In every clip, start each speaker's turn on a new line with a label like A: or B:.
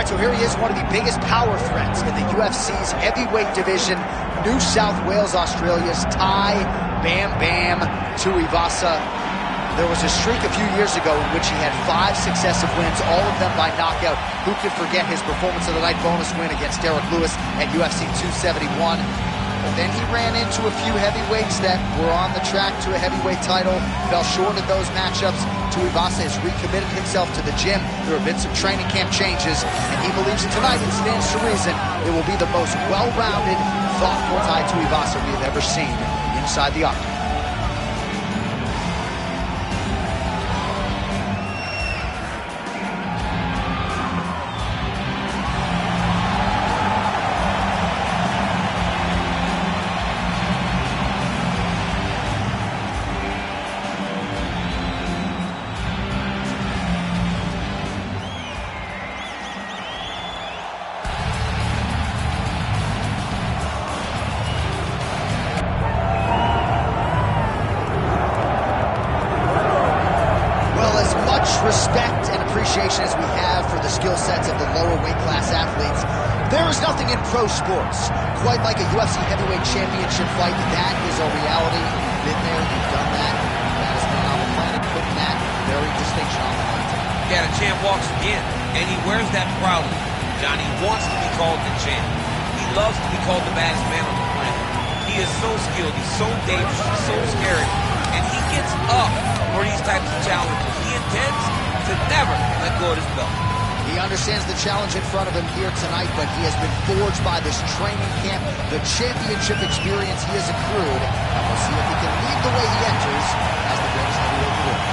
A: right, so here he is, one of the biggest power threats in the UFC's heavyweight division, New South Wales, Australia's Tai Bam Bam Tuivasa. There was a streak a few years ago in which he had 5 successive wins, all of them by knockout. Who can forget his performance of the night bonus win against Derek Lewis at UFC 271? And then he ran into a few heavyweights that were on the track to a heavyweight title, fell short in those matchups. Tuivasa has recommitted himself to the gym. There have been some training camp changes, and he believes tonight, it stands to reason, it will be the most well-rounded, thoughtful Tai Tuivasa we have ever seen inside the octagon. Respect and appreciation as we have for the skill sets of the lower weight class athletes, there is nothing in pro sports quite like a UFC heavyweight championship fight. That is a reality. You've been there, you've done that. That has been on the planet, putting that very distinction on the line.
B: Yeah, the champ walks again, and he wears that proudly. Johnny wants to be called the champ. He loves to be called the baddest man on the planet. He is so skilled, he's so dangerous, he's so scary, and he gets up for these types of challenges. He intends to never let go of his belt.
A: He understands the challenge in front of him here tonight, but he has been forged by this training camp, the championship experience he has accrued, and we'll see if he can lead the way he enters as the greatest heavyweight in the world.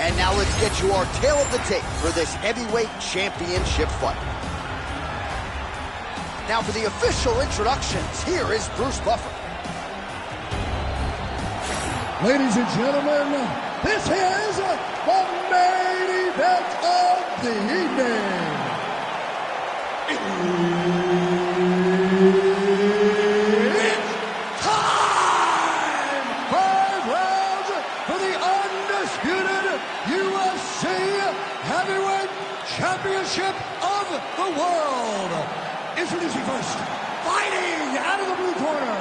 A: And now let's get you our tale of the tape for this heavyweight championship fight. Now for the official introductions, here is Bruce Buffer.
C: Ladies and gentlemen, this is the main event of the evening. It's time! 5 rounds for the undisputed UFC Heavyweight Championship of the world. Introducing first, fighting out of the blue corner,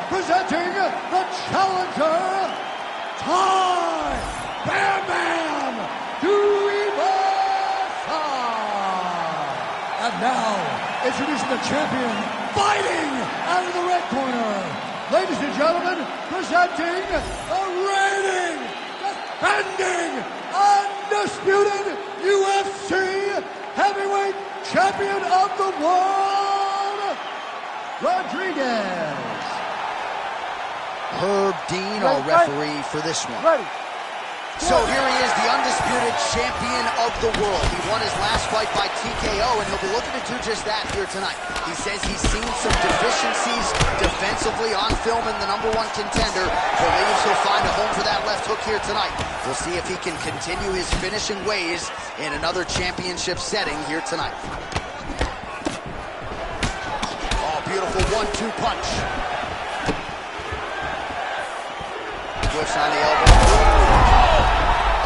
C: presenting the challenger, Tai Bam Bam Tuivasa. And now, introducing the champion, fighting out of the red corner, ladies and gentlemen, presenting the reigning, defending, undisputed UFC Heavyweight Champion of the world, Rodriguez.
A: Herb Dean, our referee for this one. So here he is, the undisputed champion of the world. He won his last fight by TKO, and he'll be looking to do just that here tonight. He says he's seen some deficiencies defensively on film in the #1 contender. Believes he'll find a home for that left hook here tonight. We'll see if he can continue his finishing ways in another championship setting here tonight. Oh, beautiful 1-2 punch. Whips on the elbow.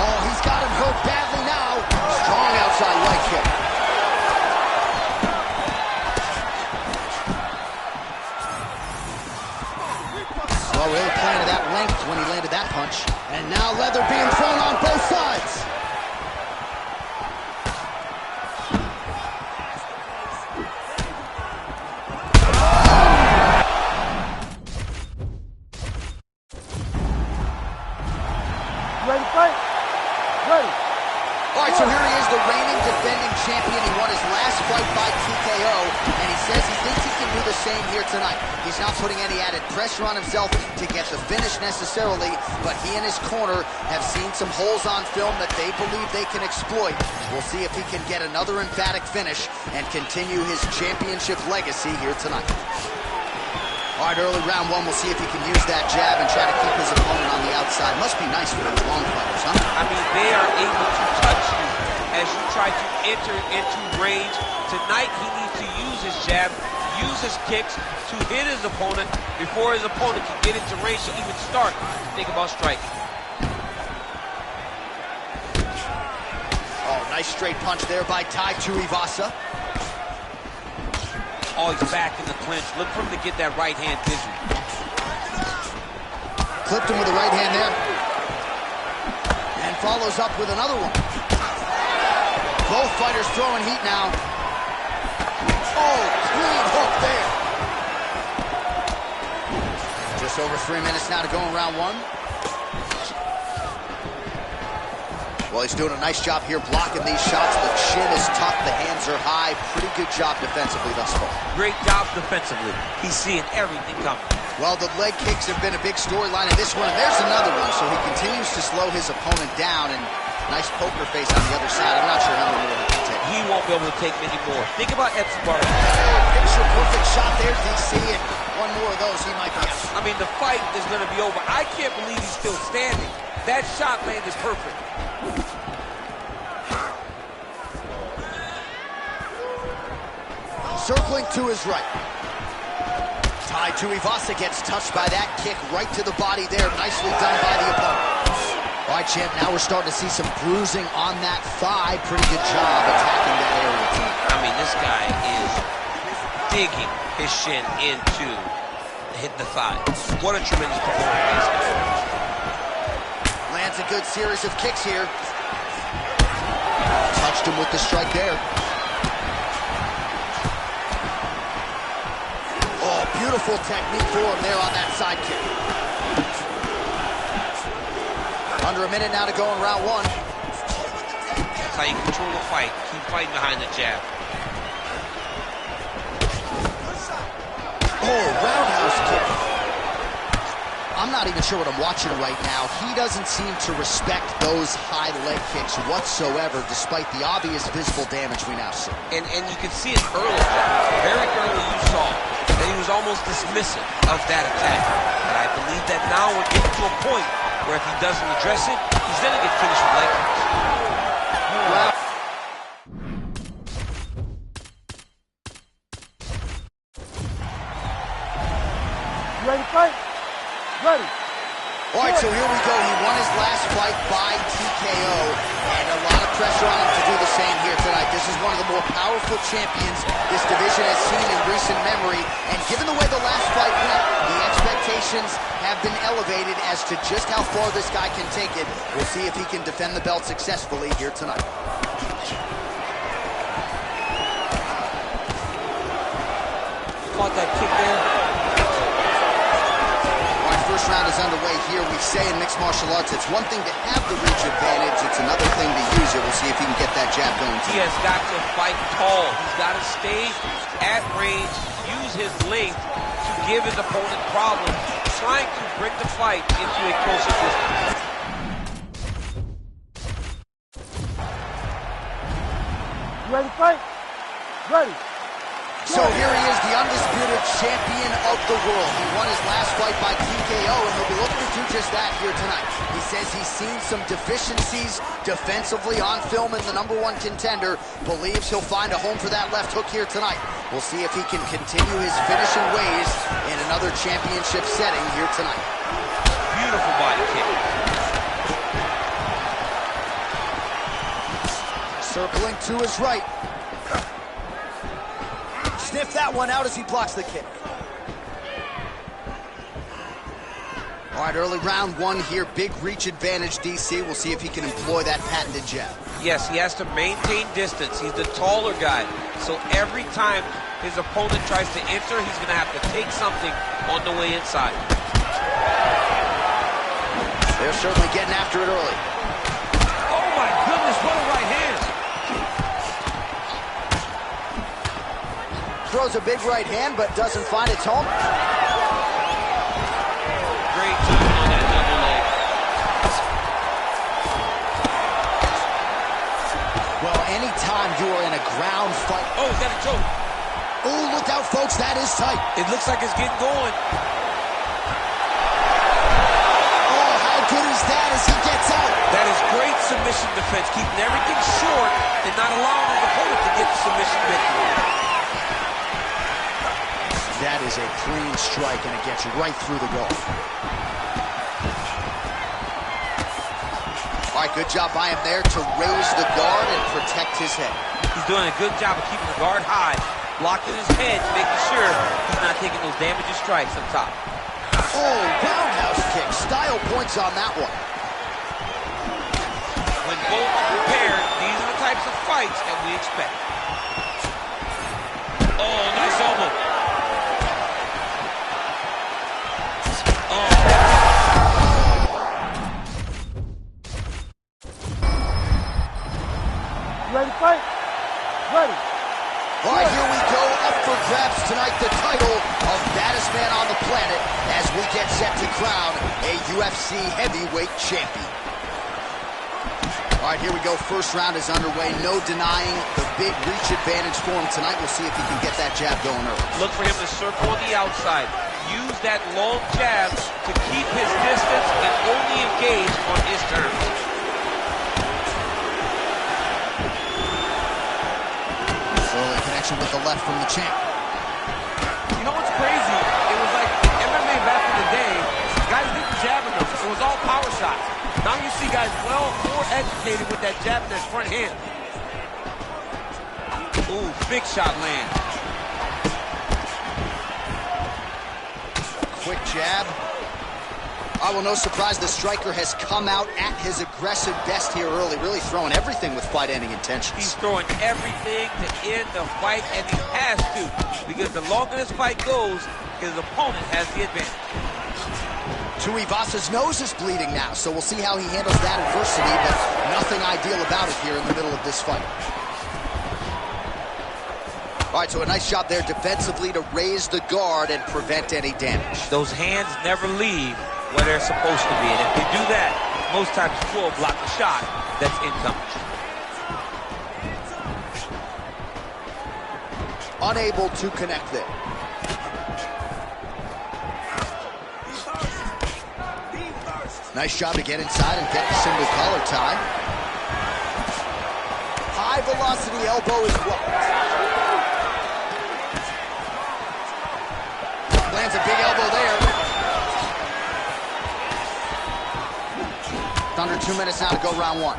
A: Oh, he's got him hurt badly now. Strong outside leg kick. Well, really playing to that length when he landed that punch. And now leather being thrown on both sides.
C: Ready to fight? Ready.
A: All right, so here he is, the reigning defending champion. He won his last fight by TKO, and he says he thinks he can do the same here tonight. He's not putting any added pressure on himself to get the finish necessarily, but he and his corner have seen some holes on film that they believe they can exploit. We'll see if he can get another emphatic finish and continue his championship legacy here tonight. All right, early round 1, we'll see if he can use that jab and try to keep his opponent on the outside. Must be nice for those long fighters, huh?
B: I mean, they are able to touch you as you try to enter into range. Tonight, he needs to use his jab, use his kicks to hit his opponent before his opponent can get into range to even start to think about striking.
A: Oh, nice straight punch there by Tai Tuivasa.
B: Oh, he's back in the clinch. Look for him to get that right hand vision.
A: Clipped him with the right hand there. And follows up with another one. Both fighters throwing heat now. Oh, clean hook there. Just over 3 minutes now to go in round one. Well, he's doing a nice job here blocking these shots. The chin is tough, the hands are high. Pretty good job defensively thus far.
B: Great job defensively. He's seeing everything coming.
A: Well, the leg kicks have been a big storyline in this one. And there's another one, so he continues to slow his opponent down. And nice poker face on the other side. I'm not sure how many more he can take.
B: He won't be able to take many more. Think about Escobar.
A: Picture perfect shot there, DC, and one more of those, he might be out.
B: I mean, the fight is going to be over. I can't believe he's still standing. That shot landed perfect.
A: Circling to his right. Tai Tuivasa gets touched by that kick right to the body there. Nicely done by the opponent. All right, champ, now we're starting to see some bruising on that thigh. Pretty good job attacking that area tonight.
B: I mean, this guy is digging his shin into hit the thigh. What a tremendous performance.
A: Lands a good series of kicks here. Touched him with the strike there. Oh, beautiful technique for him there on that side kick. Under a minute now to go in round one.
B: That's how you control the fight. Keep fighting behind the jab.
A: Oh, roundhouse kick. I'm not even sure what I'm watching right now. He doesn't seem to respect those high leg kicks whatsoever, despite the obvious visible damage we now see.
B: And you can see it early. Very early you saw that he was almost dismissive of that attack. And I believe that now we're getting to a point where if he doesn't address it, he's going to get finished with leg kicks.
A: Wow.
C: Ready to fight? Ready.
A: All right, so here we go. He won his last fight by TKO, and a lot of pressure on him to do the same here tonight. This is one of the more powerful champions this division has seen in recent memory, and given the way the last fight went, the expectations have been elevated as to just how far this guy can take it. We'll see if he can defend the belt successfully here tonight.
B: Caught that kick there.
A: First round is underway here. We say in mixed martial arts, it's one thing to have the reach advantage, it's another thing to use it. We'll see if he can get that jab going too.
B: He has got to fight tall. He's got to stay at range, use his length to give his opponent problems, trying to bring the fight into a closer distance.
C: Ready to fight? Ready.
A: So here he is, the undisputed champion of the world. He won his last fight by TKO, and he'll be looking to do just that here tonight. He says he's seen some deficiencies defensively on film in the #1 contender, believes he'll find a home for that left hook here tonight. We'll see if he can continue his finishing ways in another championship setting here tonight.
B: Beautiful body kick.
A: Circling to his right. Sniff that one out as he blocks the kick. All right, early round one here. Big reach advantage, DC. We'll see if he can employ that patented jab.
B: Yes, he has to maintain distance. He's the taller guy. So every time his opponent tries to enter, he's going to have to take something on the way inside.
A: They're certainly getting after it early.
B: Oh, my goodness, what a right hand.
A: Throws a big right hand, but doesn't find its home.
B: Great time on that double leg.
A: Well, anytime you are in a ground fight.
B: Oh, he's got a choke.
A: Oh, look out, folks. That is tight.
B: It looks like it's getting going.
A: Oh, how good is that as he gets out?
B: That is great submission defense, keeping everything short and not allowing his opponent to get the submission victory.
A: That is a clean strike, and it gets right through the goal. All right, good job by him there to raise the guard and protect his head.
B: He's doing a good job of keeping the guard high, blocking his head, making sure he's not taking those damaging strikes up top.
A: Oh, roundhouse kick. Style points on that one.
B: When both are prepared, these are the types of fights that we expect. Oh, nice elbow.
D: Ready to fight? Ready.
A: All right, here we go. Up for grabs tonight, the title of baddest man on the planet as we get set to crown a UFC heavyweight champion. All right, here we go. First round is underway. No denying the big reach advantage for him tonight. We'll see if he can get that jab going early.
B: Look for him to circle on the outside. Use that long jab to keep his distance and only engage on his terms.
A: Early connection with the left from the champ.
B: You know what's crazy? It was like MMA back in the day. Guys didn't jab enough. It was all power shots. Now you see guys more educated with that jab in their front hand. Ooh, big shot land.
A: Quick jab. Oh, well, no surprise, the striker has come out at his aggressive best here early, really throwing everything with fight-ending intentions.
B: He's throwing everything to end the fight, and he has to, because the longer this fight goes, his opponent has the advantage.
A: Tuivasa's nose is bleeding now, so we'll see how he handles that adversity, but nothing ideal about it here in the middle of this fight. All right, so a nice job there defensively to raise the guard and prevent any damage.
B: Those hands never leave where they're supposed to be, and if they do that, most times you will block the shot that's incoming.
A: Unable to connect there. Nice job to get inside and get the single collar tie. High velocity elbow is blocked. Lands a big elbow there. Under 2 minutes now to go round one.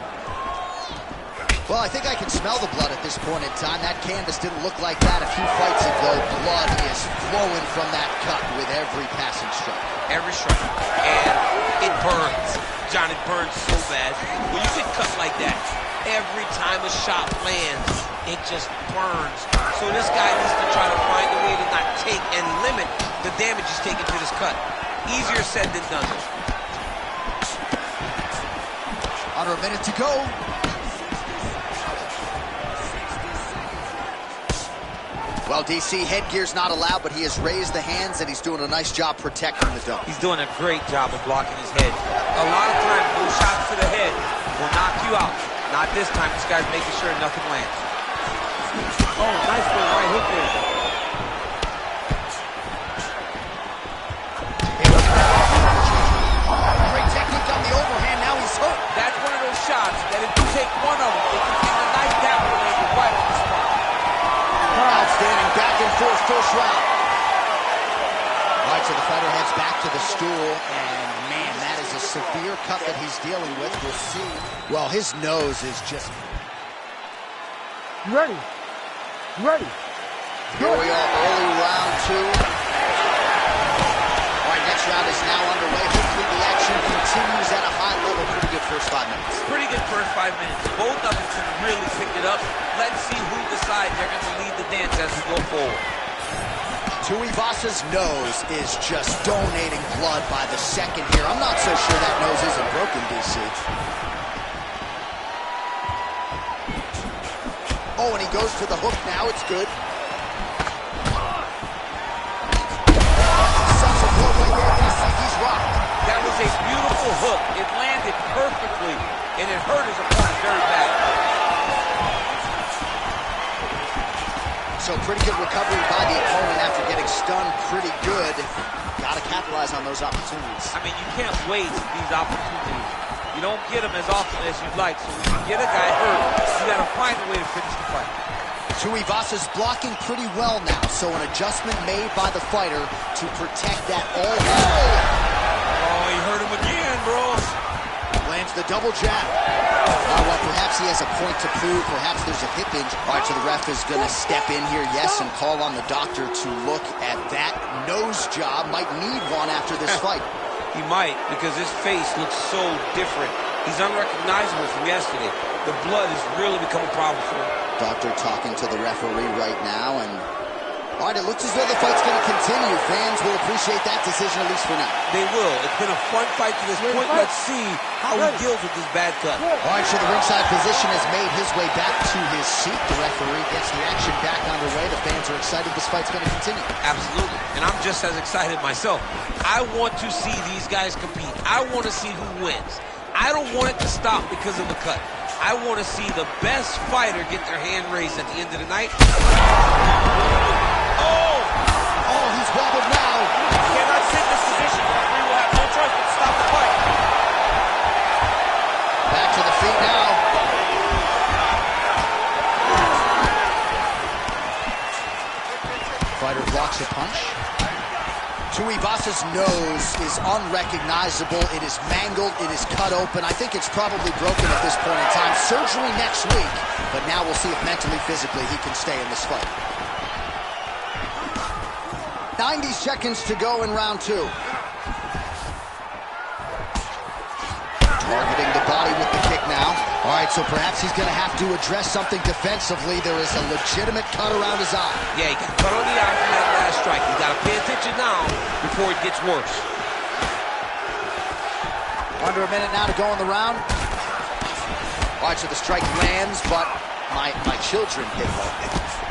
A: Well, I think I can smell the blood at this point in time. That canvas didn't look like that a few fights ago. Blood is flowing from that cut with every passing strike.
B: Every strike. And it burns. John, it burns so bad. When you get cut like that, every time a shot lands, it just burns. So this guy needs to try to find a way to not take and limit the damage he's taking to this cut. Easier said than done.
A: Under a minute to go. Well, DC, headgear's not allowed, but he has raised the hands, and he's doing a nice job protecting the dome.
B: He's doing a great job of blocking his head. A lot of times, those shots to the head will knock you out. Not this time. This guy's making sure nothing lands. Oh, nice little right hook there.
A: Great technique on the overhand. Now he's hooked.
B: That's one of those shots that if you take one of them, it can send a nice downward angle right on the spot.
A: Outstanding back and forth first round. All right, so the fighter heads back to the stool, and man, that is a severe cut that he's dealing with. We'll see. Well, his nose is just...
D: You ready? You ready?
A: Here we are, early round two. All right, next round is now underway. Hopefully the action continues at a high level. Pretty good first 5 minutes.
B: Pretty good first 5 minutes. Both of them can really pick it up. Let's see who decides they're going to lead the dance as we go forward.
A: Tuivasa's nose is just donating blood by the second here. I'm not so sure that nose isn't broken, DC. Oh, and he goes for the hook now. It's good. Such a blow right there, DC. He's rocked.
B: That was a beautiful hook. It landed perfectly, and it hurt his opponent very bad.
A: So pretty good recovery by the opponent after getting stunned pretty good. Got to capitalize on those opportunities.
B: I mean, you can't waste these opportunities. You don't get them as often as you'd like. So when you get a guy hurt, you got to find a way to finish the fight.
A: Tuivasa's blocking pretty well now, so an adjustment made by the fighter to protect that all.
B: Oh, he hurt him again, bro.
A: Lands the double jab. Well, perhaps he has a point to prove. Perhaps there's a hip injury. All right, so the ref is going to step in here, yes, and call on the doctor to look at that nose job. Might need one after this fight.
B: He might, because his face looks so different. He's unrecognizable from yesterday. The blood has really become a problem for him.
A: Doctor talking to the referee right now, and all right, it looks as though the fight's going to continue. Fans will appreciate that decision, at least for now.
B: They will. It's been a fun fight to this point. Let's see how he deals with this bad cut.
A: All right, so the ringside physician has made his way back to his seat. The referee gets the action back underway. The fans are excited this fight's going to continue.
B: Absolutely, and I'm just as excited myself. I want to see these guys compete. I want to see who wins. I don't want it to stop because of the cut. I want to see the best fighter get their hand raised at the end of the night.
A: Oh, he's wobbled now.
B: He cannot sit in this position. The referee will have no choice but to stop the fight.
A: Back to the feet now. Fighter blocks a punch. Tuivasa's nose is unrecognizable. It is mangled. It is cut open. I think it's probably broken at this point in time. Surgery next week, but now we'll see if mentally, physically, he can stay in this fight. 90 seconds to go in round two. Targeting the body with the kick now. All right, so perhaps he's going to have to address something defensively. There is a legitimate cut around his eye.
B: Yeah, he got cut on the eye from that last strike. He's got to pay attention now before it gets worse.
A: Under a minute now to go in the round. All right, so the strike lands, but my children hit home.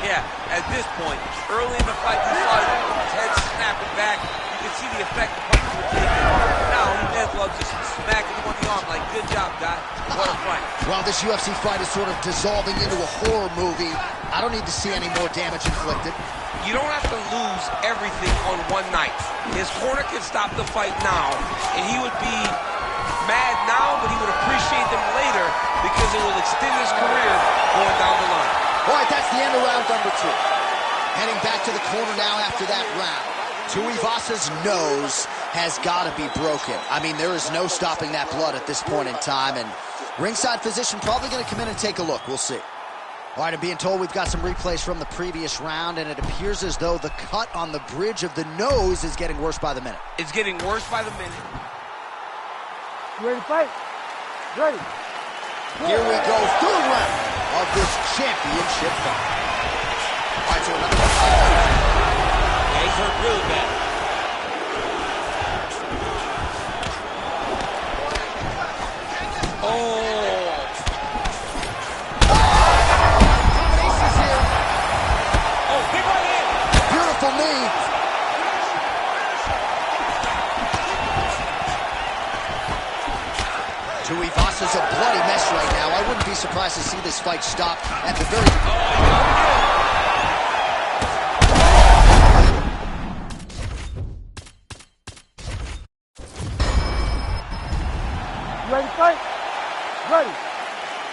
B: Yeah, at this point, early in the fight, you saw his head snapping back. You can see the effect the punches were taking. Now he may as well just smacking him on the arm like, good job, guy. What a fight.
A: Well, this UFC fight is sort of dissolving into a horror movie. I don't need to see any more damage inflicted.
B: You don't have to lose everything on one night. His corner can stop the fight now, and he would be mad now, but he would appreciate them later because it will extend his career going down the line.
A: All right, that's the end of round number two. Heading back to the corner now after that round. Tuivasa's nose has got to be broken. I mean, there is no stopping that blood at this point in time, and ringside physician probably going to come in and take a look. We'll see. All right, I'm being told we've got some replays from the previous round, and it appears as though the cut on the bridge of the nose is getting worse by the minute.
B: It's getting worse by the minute.
D: You ready to fight? Ready.
A: Here we go, third round of this championship fight. All right, so another one.
B: Yeah, he's hurt really bad.
A: Combinations here.
B: Oh, big right hand.
A: Beautiful knee. Tuivasa's a bloody mess right now. I wouldn't be surprised to see this fight stop at the very...
D: You ready to fight? Ready.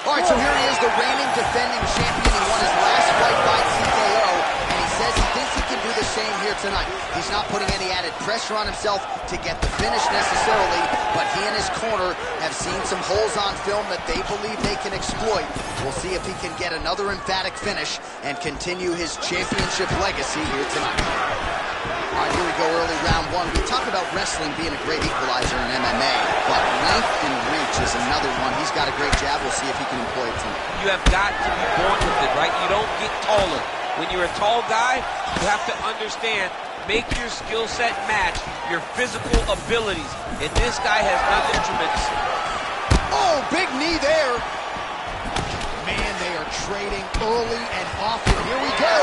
A: All right, so here he is, the reigning defending champion. He won his last fight by TKO, and he says he thinks he can do the same here tonight. He's not putting any added pressure on himself to get the finish necessarily, but he and his corner have seen some holes on film that they believe they can exploit. We'll see if he can get another emphatic finish and continue his championship legacy here tonight. All right, here we go, early round one. We talk about wrestling being a great equalizer in MMA, but length and reach is another one. He's got a great jab. We'll see if he can employ it tonight.
B: You have got to be born with it, right? You don't get taller. When you're a tall guy, you have to understand, make your skill set match your physical abilities. And this guy has nothing tremendous.
A: Oh, big knee there. Man, they are trading early and often. Here we go.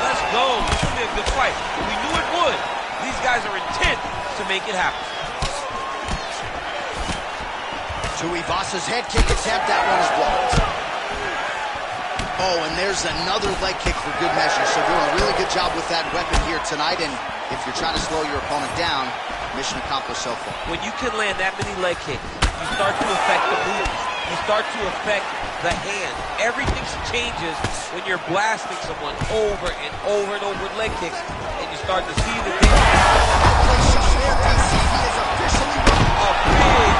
B: Let's go. This will be a good fight. We knew it would. These guys are intent to make it happen.
A: Tuivasa's head kick attempt. That one is blocked. Oh, and there's another leg kick for good measure. So doing a really good job with that weapon here tonight. And if you're trying to slow your opponent down, mission accomplished so far.
B: When you can land that many leg kicks, you start to affect the movement. you start to affect the hand. Everything changes when you're blasting someone over and over and over with leg kicks, and you start to see the damage.
A: He is officially
B: A big.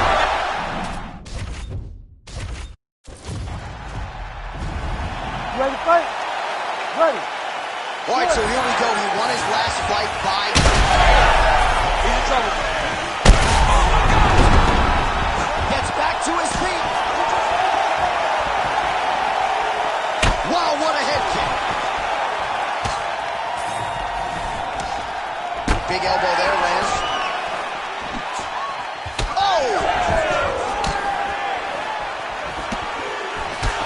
D: You ready to fight? Ready.
A: All right, so here we go. He won his last fight by...
B: He's in trouble.
A: Gets back to his feet. Wow, what a head kick. Big elbow there, Lance. Oh!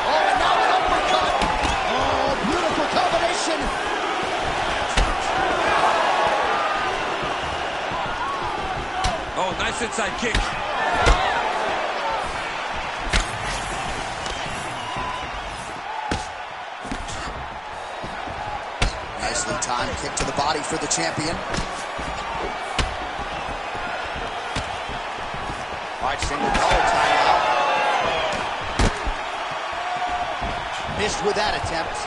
A: Oh, and now an uppercut. Oh, beautiful combination.
B: Oh, nice inside kick.
A: Nicely timed kick to the body for the champion. All right, single collar timeout. Missed with that attempt.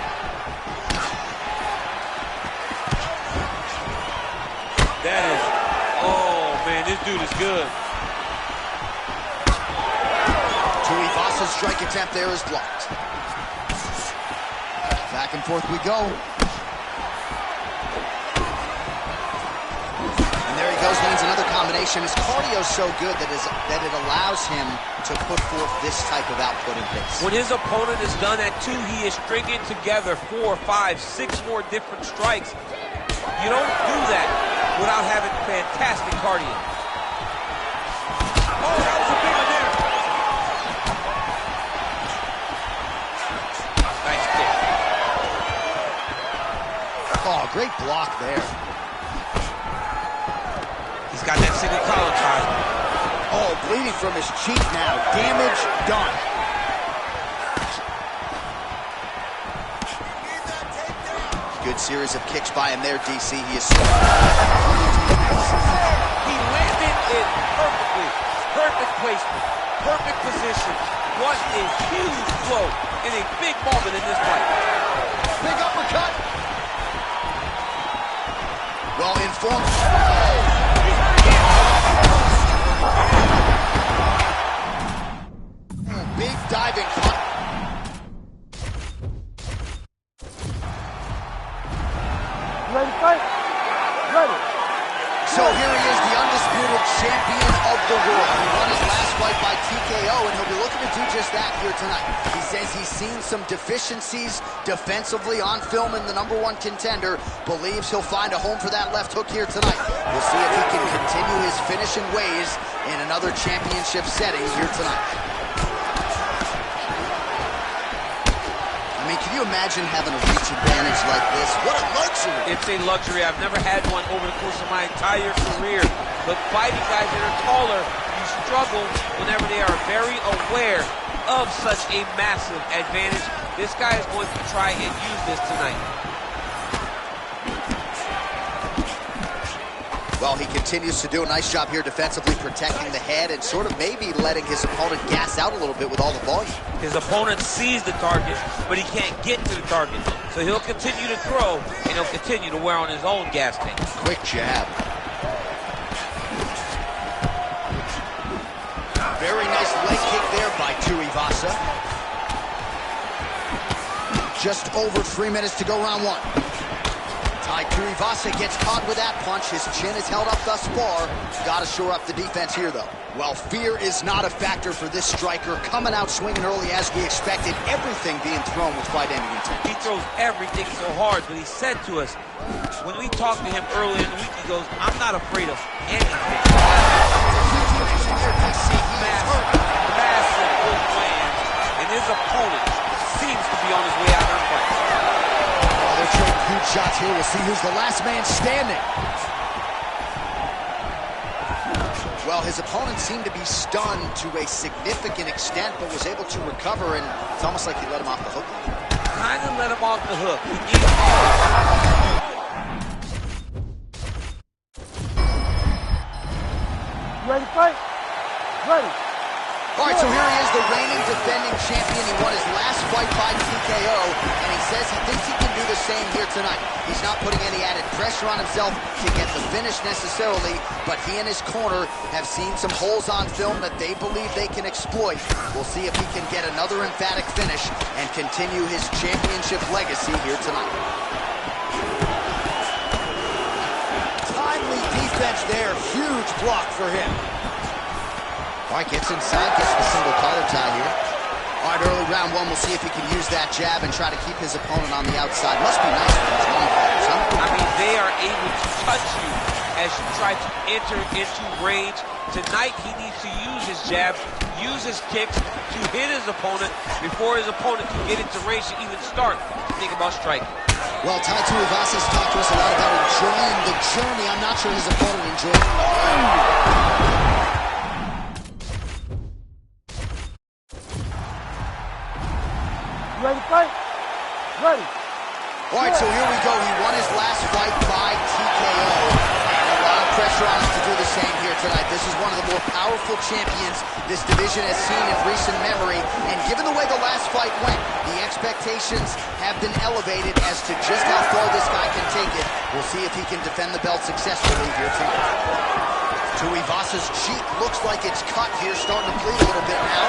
B: That is, oh man, this dude is good.
A: Tuivasa's strike attempt there is blocked. Back and forth we go. And there he goes, lands another combination. His cardio's so good that it allows him to put forth this type of output and pace.
B: When his opponent is done at 2, he is stringing together 4, 5, 6 more different strikes. You don't do that without having fantastic cardio. Oh, that was a big one there. Nice kick.
A: Oh, great block there.
B: He's got that single collar tie.
A: Oh, bleeding from his cheek now. Damage done. Good series of kicks by him there, DC. He is...
B: He landed it perfectly. Perfect placement. Perfect position. What a huge blow in a big moment in this fight.
A: Big uppercut. Well informed. Big diving punch.
D: You ready to fight? Ready.
A: So here he is, the undisputed champion of the world. He won his last fight by TKO, and he'll be looking to do just that here tonight. He says he's seen some deficiencies defensively on film in the #1 contender, believes he'll find a home for that left hook here tonight. We'll see if he can continue his finishing ways in another championship setting here tonight. I mean, can you imagine having a reach advantage like this? What a luxury!
B: It's a luxury. I've never had one over the course of my entire career. But fighting guys that are taller, you struggle whenever they are very aware of such a massive advantage. This guy is going to try and use this tonight.
A: Well, he continues to do a nice job here defensively, protecting the head and sort of maybe letting his opponent gas out a little bit with all the volume.
B: His opponent sees the target, but he can't get to the target. So he'll continue to throw, and he'll continue to wear on his own gas tank.
A: Quick jab. Very nice leg kick there by Tuivasa. Just over 3 minutes to go, round 1. Tuivasa gets caught with that punch. His chin is held up thus far. Got to shore up the defense here, though. Well, fear is not a factor for this striker. Coming out swinging early as we expected. Everything being thrown with fight-ending intent.
B: He throws everything so hard, but he said to us, when we talked to him earlier in the week, he goes, I'm not afraid of anything. Massive good land, and his opponent seems to be on his way out of the fight.
A: They're trading huge shots here. We'll see who's the last man standing. Well, his opponent seemed to be stunned to a significant extent, but was able to recover, and it's almost like he let him off the hook.
B: Kind of let him off the hook. He needs
D: You ready to fight? Ready.
A: All right, so here he is, the reigning defending champion. He won his last fight by TKO, and he says he thinks he can do the same here tonight. He's not putting any added pressure on himself to get the finish necessarily, but he and his corner have seen some holes on film that they believe they can exploit. We'll see if he can get another emphatic finish and continue his championship legacy here tonight.
E: Timely defense there, huge block for him.
A: All right, gets inside, gets the single collar tie here. All right, early round one, we'll see if he can use that jab and try to keep his opponent on the outside. Must be nice for these long fighters, huh?
B: I mean, they are able to touch you as you try to enter into range. Tonight, he needs to use his jabs, use his kicks to hit his opponent before his opponent can get into range to even start to think about striking.
A: Well, Tai Tuivasa's talked to us a lot about enjoying the journey. I'm not sure his opponent enjoyed it.
D: You ready to fight? Ready.
A: All right, so here we go. He won his last fight by TKO. And a lot of pressure on him to do the same here tonight. This is one of the more powerful champions this division has seen in recent memory. And given the way the last fight went, the expectations have been elevated as to just how far this guy can take it. We'll see if he can defend the belt successfully here tonight. Tuivasa's cheek looks like it's cut here, starting to bleed a little bit now.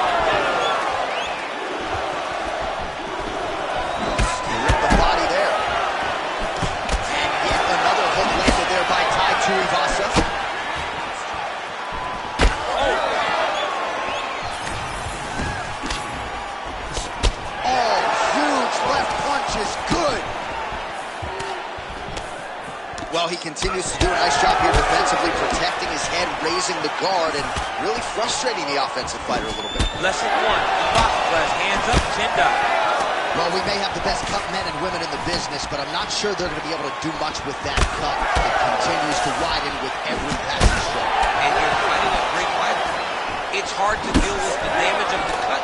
A: Tuivasa. Oh, huge left punch is good. Well, he continues to do a nice job here defensively, protecting his head, raising the guard, and really frustrating the offensive fighter a little bit.
B: Lesson one, box hands up, chin down.
A: Well, we may have the best cut men and women in the business, but I'm not sure they're going to be able to do much with that cut. It continues to widen with every passing stroke.
B: And you're fighting a great fighter. It's hard to deal with the damage of the cut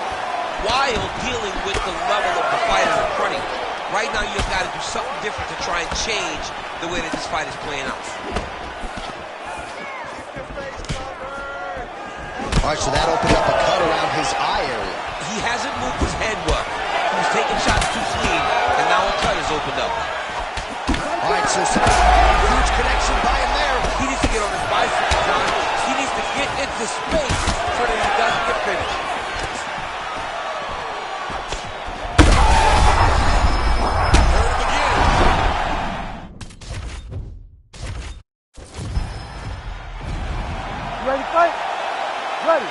B: while dealing with the level of the fighter in front of you. Right now, you've got to do something different to try and change the way that this fight is playing out.
A: All right, so that opened up a cut around his eye area.
B: He hasn't moved his head well. He was taking shots too clean, and now a cut is opened up.
A: All right, so huge connection by him there.
B: He needs to get on his bicycle, John. He needs to get into space so that he doesn't get finished. Heard him again.
D: You ready to fight? Ready.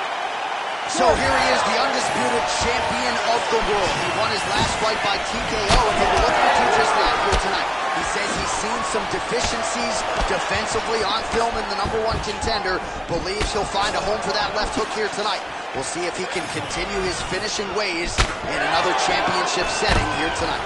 A: So here he is, the undisputed champion of the world. He won his last fight by TKO, and he'll be looking to do just that here tonight. He says he's seen some deficiencies defensively on film in the #1 contender, believes he'll find a home for that left hook here tonight. We'll see if he can continue his finishing ways in another championship setting here tonight.